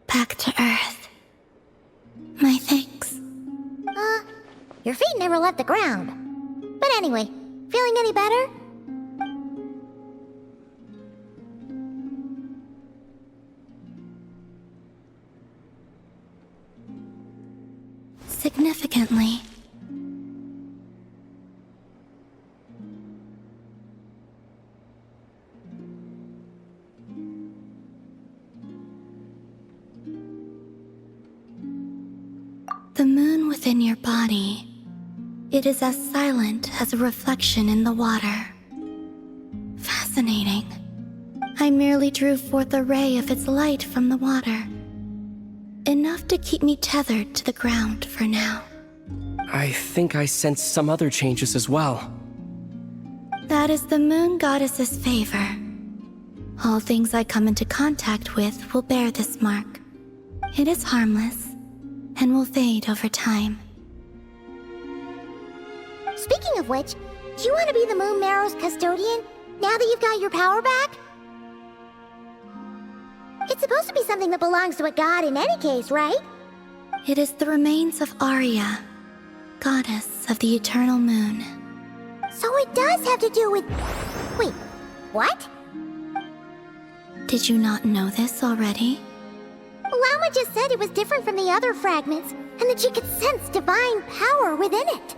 Back to Earth. My thanks. Your feet never left the ground. But anyway, feeling any better? Significantly. The moon within your body, it is as silent as a reflection in the water. Fascinating. I merely drew forth a ray of its light from the water. Enough to keep me tethered to the ground for now. I think I sense some other changes as well. That is the moon goddess's favor. All things I come into contact with will bear this mark. It is harmless and will fade over time. Speaking of which, do you want to be the Moon Marrow's custodian, now that you've got your power back? It's supposed to be something that belongs to a god in any case, right? It is the remains of Arya, goddess of the eternal moon. So it does have to do with... Wait, what? Did you not know this already? Llama just said it was different from the other fragments, and that she could sense divine power within it.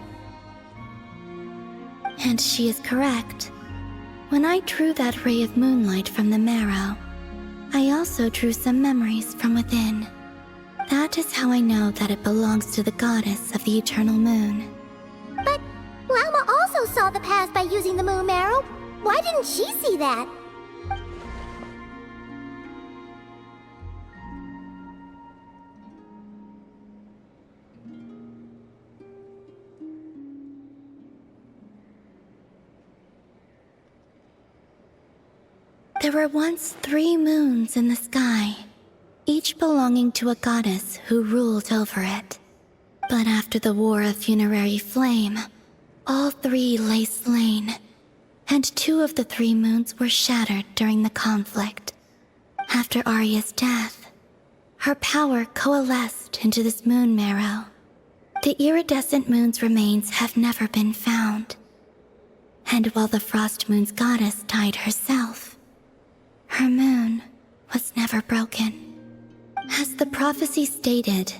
And she is correct. When I drew that ray of moonlight from the marrow, I also drew some memories from within. That is how I know that it belongs to the goddess of the eternal moon. But Llama also saw the past by using the Moon Marrow. Why didn't she see that? There were once 3 moons in the sky, each belonging to a goddess who ruled over it. But after the War of Funerary Flame, all 3 lay slain, and 2 of the 3 moons were shattered during the conflict. After Arya's death, her power coalesced into this moon marrow. The iridescent moon's remains have never been found. And while the Frost Moon's goddess died herself, her moon was never broken. As the prophecy stated,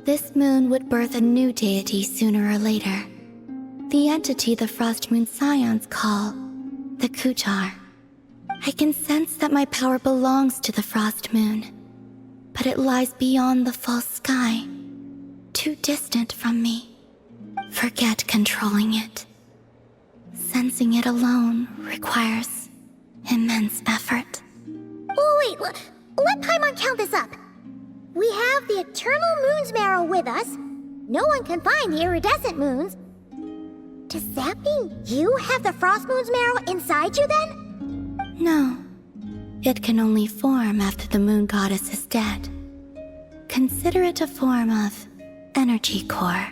this moon would birth a new deity sooner or later. The entity the Frost Moon Scions call the Kutar. I can sense that my power belongs to the Frost Moon, but it lies beyond the false sky, too distant from me. Forget controlling it. Sensing it alone requires immense effort. Oh, wait, let Paimon count this up. We have the Eternal Moon's Marrow with us, no one can find the iridescent moons. Does that mean you have the Frost Moon's marrow inside you then? No. It can only form after the moon goddess is dead. Consider it a form of energy core.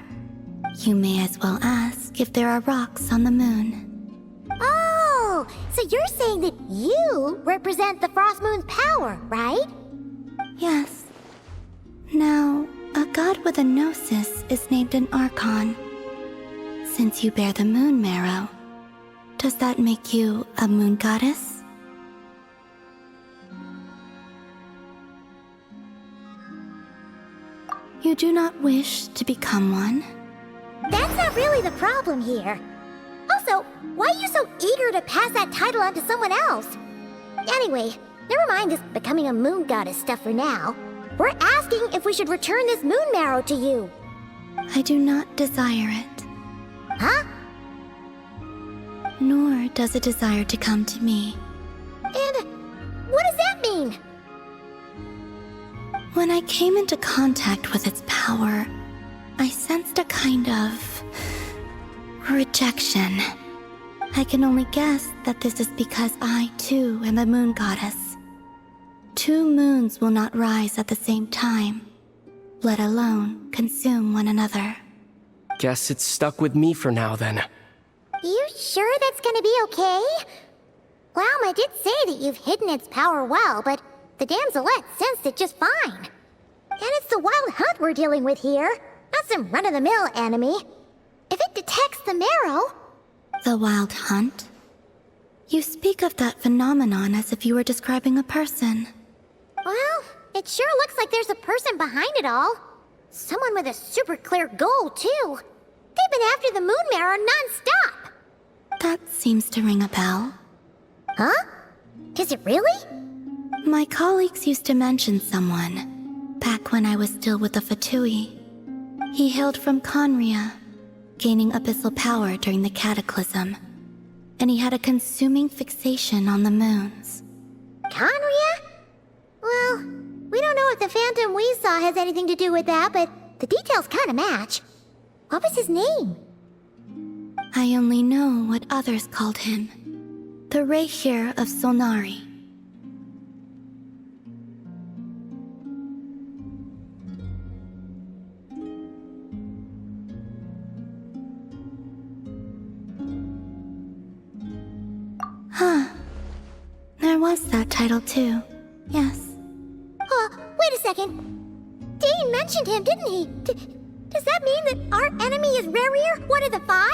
You may as well ask if there are rocks on the moon. Oh, so you're saying that you represent the Frost Moon's power, right? Yes. Now, a god with a gnosis is named an Archon. Since you bear the moon marrow, does that make you a moon goddess? You do not wish to become one? That's not really the problem here. Also, why are you so eager to pass that title on to someone else? Anyway, never mind this becoming a moon goddess stuff for now. We're asking if we should return this moon marrow to you. I do not desire it. Huh? Nor does it desire to come to me. And what does that mean? When I came into contact with its power, I sensed a kind of rejection. I can only guess that this is because I, too, am a moon goddess. 2 moons will not rise at the same time, let alone consume one another. Guess it's stuck with me for now then. You sure that's gonna be okay? Lauma did say that you've hidden its power well, but the damselette sensed it just fine. And it's the wild hunt we're dealing with here, not some run-of-the-mill enemy. If it detects the marrow... The wild hunt? You speak of that phenomenon as if you were describing a person. Well, it sure looks like there's a person behind it all. Someone with a super clear goal, too. They've been after the moon marrow non-stop. That seems to ring a bell. Huh? Is it really? My colleagues used to mention someone, back when I was still with the Fatui. He hailed from Conria, gaining abyssal power during the Cataclysm, and he had a consuming fixation on the moons. Conria? Well, we don't know if the phantom we saw has anything to do with that, but the details kinda match. What was his name? I only know what others called him. The Reihir of Solnari. Huh. There was that title too. Yes. Wait a second. Dane mentioned him, didn't he? Does that mean that our enemy is Rerir, one of the 5?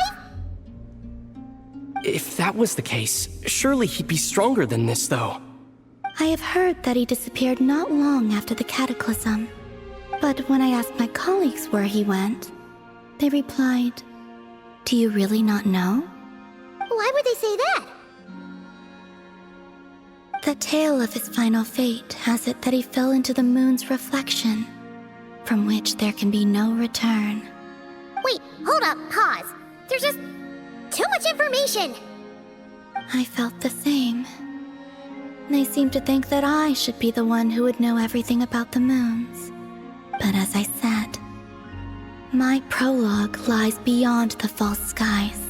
If that was the case, surely he'd be stronger than this, though. I have heard that he disappeared not long after the Cataclysm. But when I asked my colleagues where he went, they replied, "Do you really not know?" Why would they say that? The tale of his final fate has it that he fell into the moon's reflection, from which there can be no return. Wait, hold up, pause. There's just too much information. I felt the same. They seemed to think that I should be the one who would know everything about the moons. But as I said, my prologue lies beyond the false skies.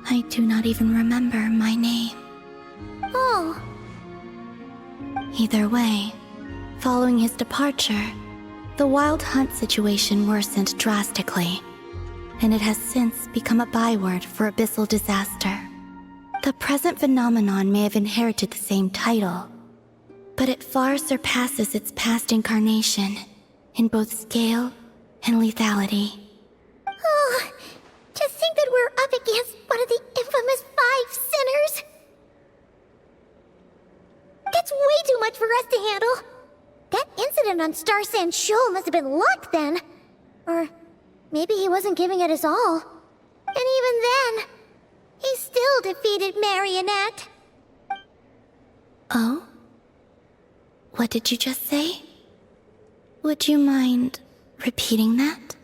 I do not even remember my name. Oh. Either way, following his departure, the wild hunt situation worsened drastically, and it has since become a byword for abyssal disaster. The present phenomenon may have inherited the same title, but it far surpasses its past incarnation in both scale and lethality. Oh, to think that we're up against one of the infamous 5 sinners. That's way too much for us to handle. That incident on Star Sand Shoal must have been luck then. Or maybe he wasn't giving it his all. And even then, he still defeated Marionette. Oh? What did you just say? Would you mind repeating that?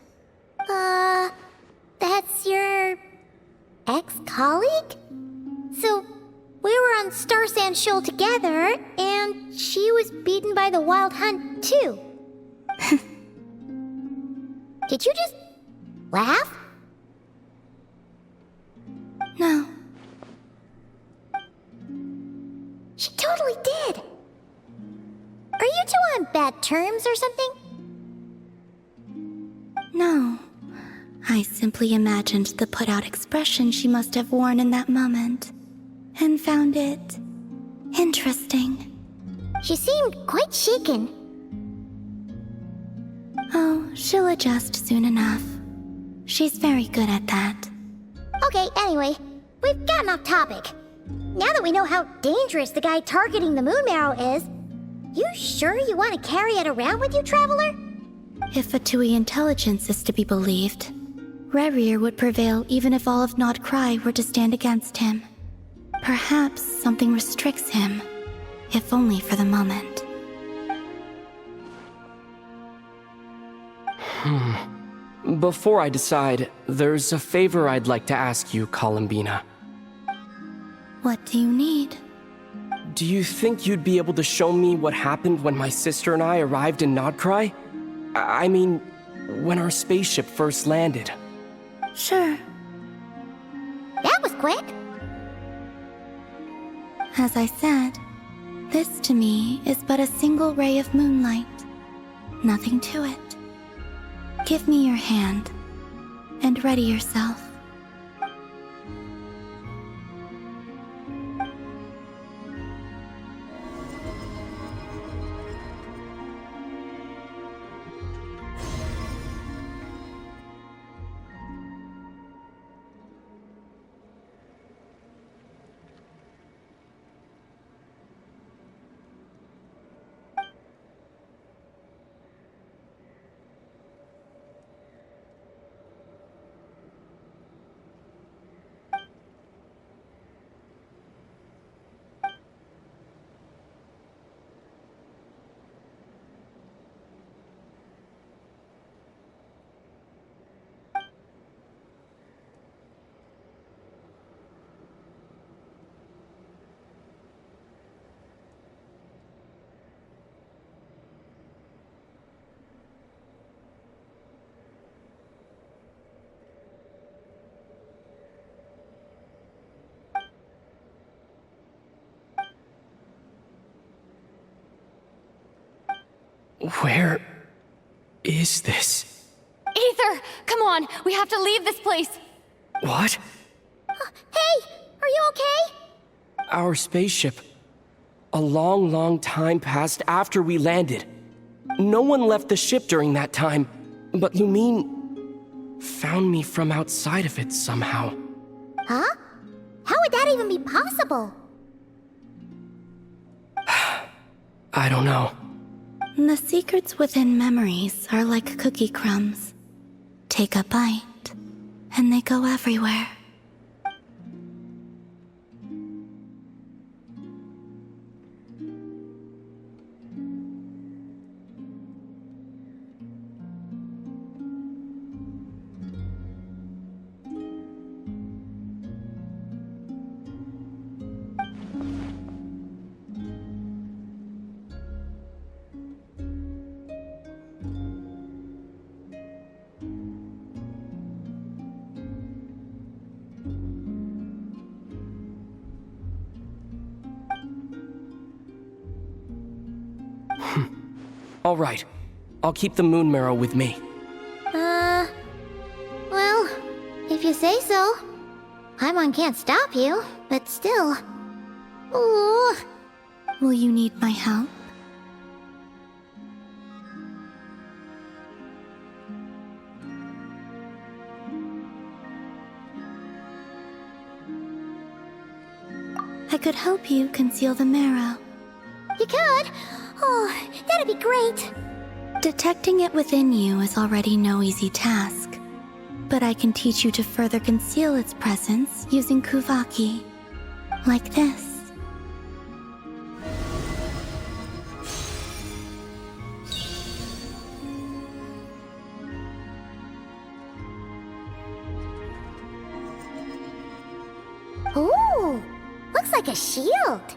That's your ex-colleague? So, we were on Star Sand Shoal together, and she was beaten by the Wild Hunt, too. Did you just laugh? No. She totally did. Are you two on bad terms or something? No. I simply imagined the put-out expression she must have worn in that moment, and found it interesting. She seemed quite shaken. Oh, she'll adjust soon enough. She's very good at that. Okay, anyway, we've gotten off topic. Now that we know how dangerous the guy targeting the moon marrow is, you sure you want to carry it around with you, Traveler? If Fatui intelligence is to be believed, Rerir would prevail even if all of Nod Cry were to stand against him. Perhaps something restricts him, if only for the moment. Before I decide, there's a favor I'd like to ask you, Columbina. What do you need? Do you think you'd be able to show me what happened when my sister and I arrived in Nodcry? I mean, when our spaceship first landed. Sure. That was quick. As I said, this to me is but a single ray of moonlight. Nothing to it. Give me your hand, and ready yourself. Where is this? Aether, come on, we have to leave this place. What? Hey, are you okay? Our spaceship. A long, long time passed after we landed. No one left the ship during that time, but Lumine found me from outside of it somehow. Huh? How would that even be possible? I don't know. The secrets within memories are like cookie crumbs. Take a bite, and they go everywhere. All right. I'll keep the moon marrow with me. Well, if you say so. Paimon can't stop you, but still. Ooh. Will you need my help? I could help you conceal the marrow. You could? Oh, that'd be great. Detecting it within you is already no easy task, but I can teach you to further conceal its presence using Kuvaki. Like this. Ooh, looks like a shield.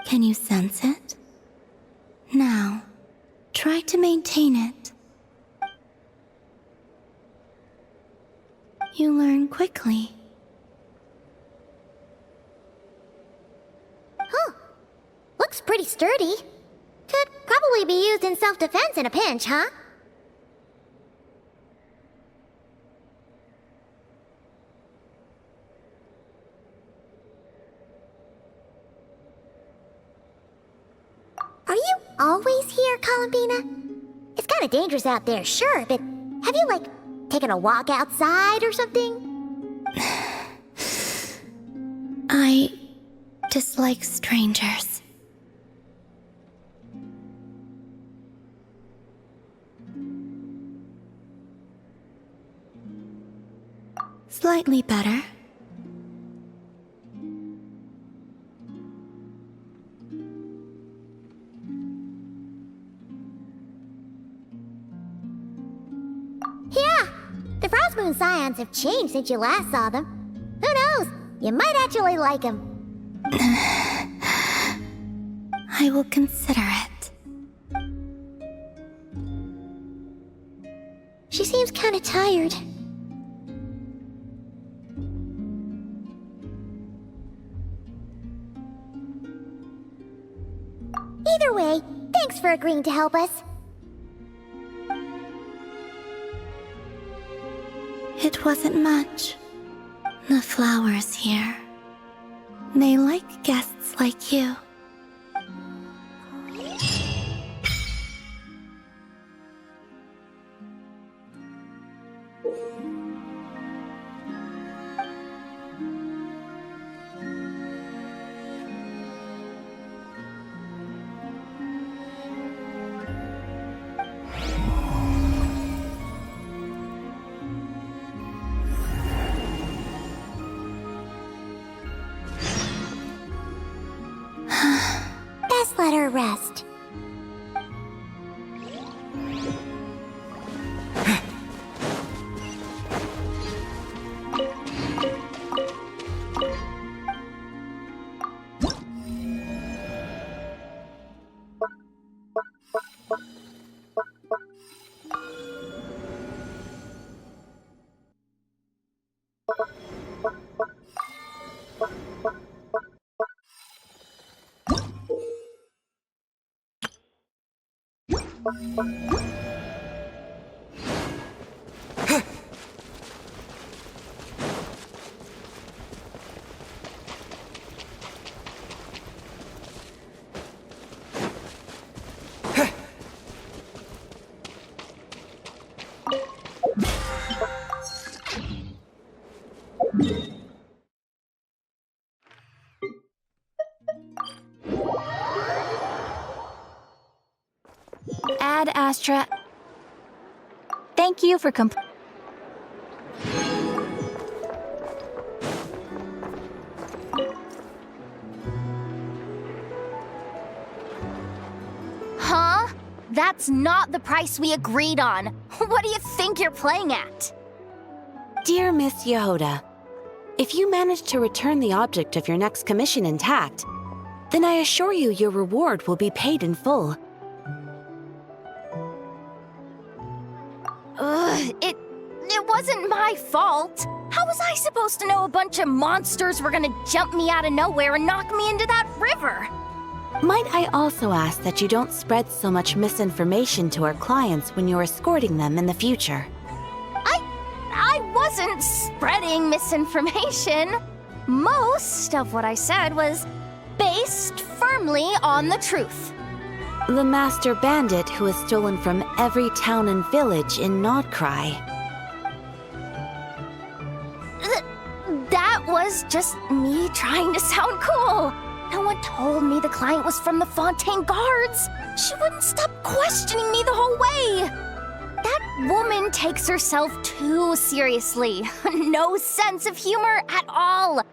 Can you sense it? Now, try to maintain it. You learn quickly. Huh. Looks pretty sturdy. Could probably be used in self-defense in a pinch, huh? Are you always here, Columbina? It's kind of dangerous out there, sure, but have you, like, taken a walk outside or something? I dislike strangers. Slightly better. Yeah, the Frostmoon Scions have changed since you last saw them. Who knows? You might actually like them. I will consider it. She seems kind of tired. Either way, thanks for agreeing to help us. It wasn't much. The flowers here. They like guests like you. Best let her rest. Ad Astra. Thank you for Huh? That's not the price we agreed on. What do you think you're playing at? Dear Miss Yehoda, if you manage to return the object of your next commission intact, then I assure you your reward will be paid in full. It wasn't my fault. How was I supposed to know a bunch of monsters were gonna jump me out of nowhere and knock me into that river? Might I also ask that you don't spread so much misinformation to our clients when you're escorting them in the future? I wasn't spreading misinformation. Most of what I said was based firmly on the truth. The master bandit who has stolen from every town and village in Nodcry. That was just me trying to sound cool. No one told me the client was from the Fontaine Guards. She wouldn't stop questioning me the whole way. That woman takes herself too seriously. No sense of humor at all.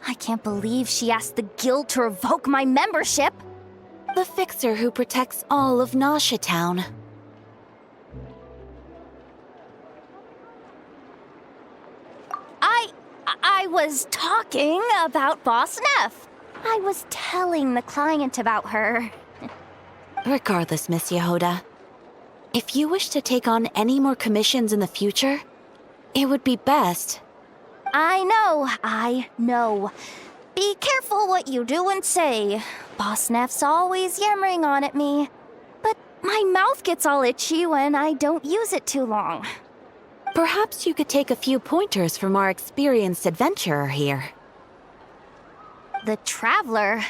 I can't believe she asked the guild to revoke my membership. The fixer who protects all of Nasha Town. I was talking about Boss Neff. I was telling the client about her. Regardless, Miss Yehoda, if you wish to take on any more commissions in the future, it would be best. I know. Be careful what you do and say. Boss Neff's always yammering on at me. But my mouth gets all itchy when I don't use it too long. Perhaps you could take a few pointers from our experienced adventurer here. The Traveler?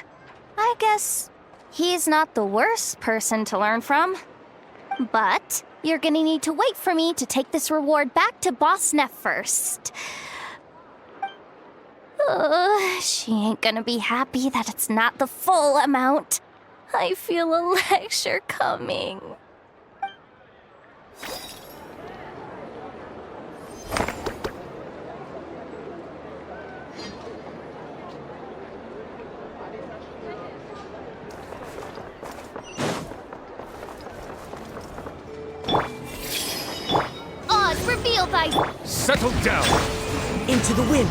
I guess he's not the worst person to learn from. But you're gonna need to wait for me to take this reward back to Boss Neff first. She ain't gonna be happy that it's not the full amount. I feel a lecture coming. Oz, reveal thy... Settle down! Into the wind.